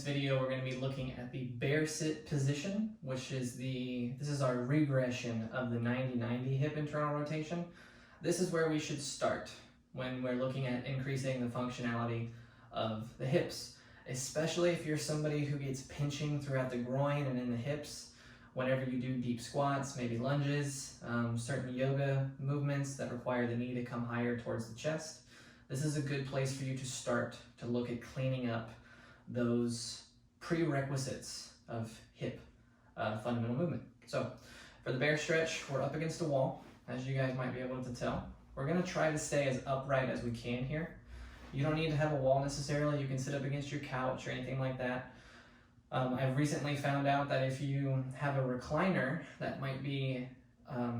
Video we're going to be looking at the bear sit position, which is this is our regression of the 90-90 hip internal rotation. This is where we should start when we're looking at increasing the functionality of the hips, especially if you're somebody who gets pinching throughout the groin and in the hips whenever you do deep squats, maybe lunges, certain yoga movements that require the knee to come higher towards the chest. This is a good place for you to start to look at cleaning up those prerequisites of hip fundamental movement. So for the bear stretch, we're up against a wall, as you guys might be able to tell. We're gonna try to stay as upright as we can here. You don't need to have a wall necessarily. You can sit up against your couch or anything like that. I've recently found out that if you have a recliner that might be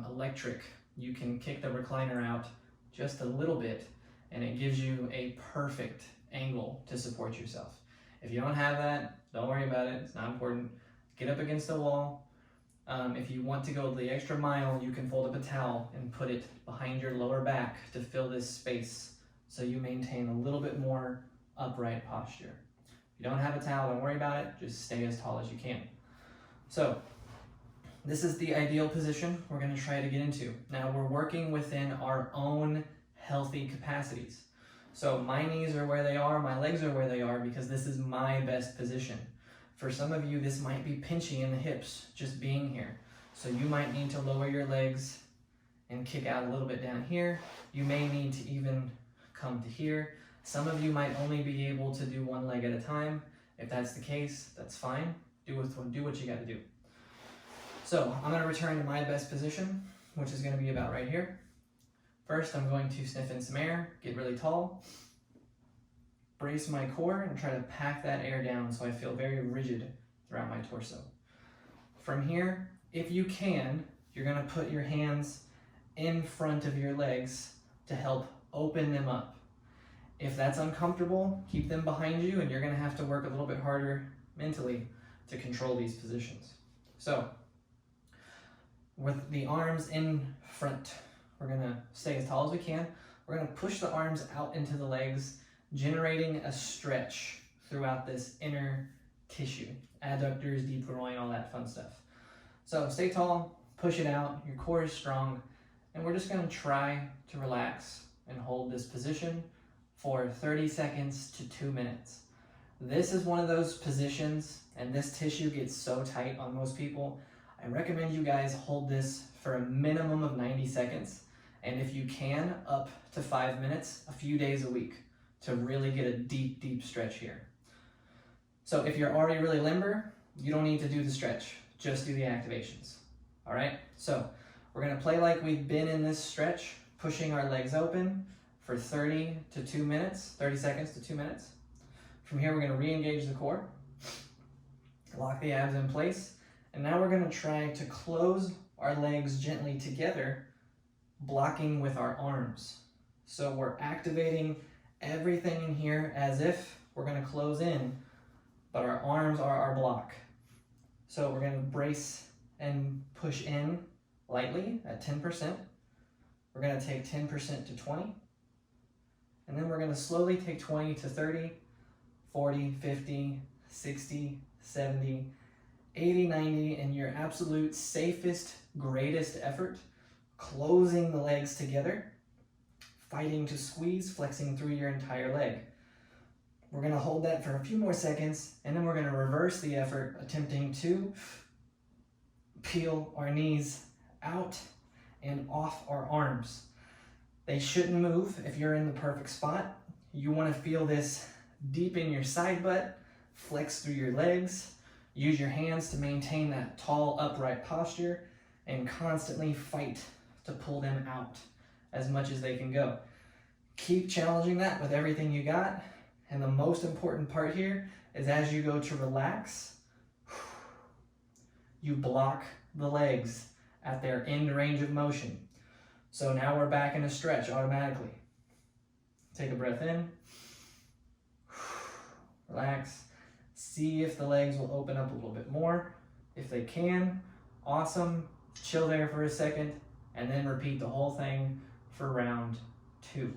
electric, you can kick the recliner out just a little bit and it gives you a perfect angle to support yourself. If you don't have that, don't worry about it, it's not important. Get up against the wall. If you want to go the extra mile, you can fold up a towel and put it behind your lower back to fill this space so you maintain a little bit more upright posture. If you don't have a towel, don't worry about it, just stay as tall as you can. So, this is the ideal position we're gonna try to get into. Now we're working within our own healthy capacities. So my knees are where they are, my legs are where they are because this is my best position. For some of you, this might be pinchy in the hips, just being here. So you might need to lower your legs and kick out a little bit down here. You may need to even come to here. Some of you might only be able to do one leg at a time. If that's the case, that's fine. Do what you gotta do. So I'm gonna return to my best position, which is gonna be about right here. First, I'm going to sniff in some air, get really tall, brace my core, and try to pack that air down so I feel very rigid throughout my torso. From here, if you can, you're gonna put your hands in front of your legs to help open them up. If that's uncomfortable, keep them behind you and you're gonna have to work a little bit harder mentally to control these positions. So, with the arms in front, we're gonna stay as tall as we can. We're gonna push the arms out into the legs, generating a stretch throughout this inner tissue. Adductors, deep groin, all that fun stuff. So stay tall, push it out, your core is strong, and we're just gonna try to relax and hold this position for 30 seconds to 2 minutes. This is one of those positions, and this tissue gets so tight on most people. I recommend you guys hold this for a minimum of 90 seconds. And if you can, up to 5 minutes, a few days a week to really get a deep, deep stretch here. So if you're already really limber, you don't need to do the stretch, just do the activations. All right, so we're gonna play like we've been in this stretch, pushing our legs open for 30 to 2 minutes, 30 seconds to 2 minutes. From here, we're gonna re-engage the core, lock the abs in place, and now we're gonna try to close our legs gently together, blocking with our arms. So we're activating everything in here as if we're gonna close in, but our arms are our block. So we're gonna brace and push in lightly at 10%. We're gonna take 10% to 20. And then we're gonna slowly take 20 to 30, 40, 50, 60, 70, 80, 90, and your absolute safest, greatest effort, closing the legs together, fighting to squeeze, flexing through your entire leg. We're gonna hold that for a few more seconds, and then we're gonna reverse the effort, attempting to peel our knees out and off our arms. They shouldn't move if you're in the perfect spot. You wanna feel this deep in your side butt, flex through your legs, use your hands to maintain that tall, upright posture, and constantly fight to pull them out as much as they can go. Keep challenging that with everything you got. And the most important part here is as you go to relax, you block the legs at their end range of motion. So now we're back in a stretch automatically. Take a breath in, relax. See if the legs will open up a little bit more. If they can, awesome. Chill there for a second, and then repeat the whole thing for round 2.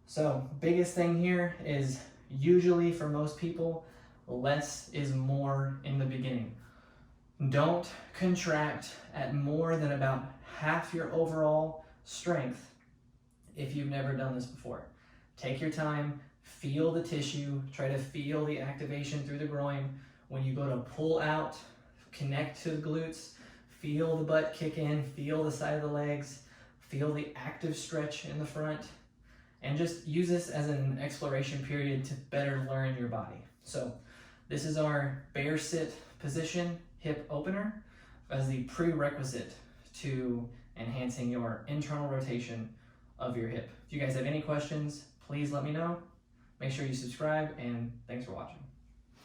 So biggest thing here is usually for most people, less is more in the beginning. Don't contract at more than about half your overall strength if you've never done this before. Take your time, feel the tissue, try to feel the activation through the groin. When you go to pull out, connect to the glutes, feel the butt kick in, feel the side of the legs, feel the active stretch in the front, and just use this as an exploration period to better learn your body. So this is our bear sit position hip opener as the prerequisite to enhancing your internal rotation of your hip. If you guys have any questions, please let me know. Make sure you subscribe, and thanks for watching.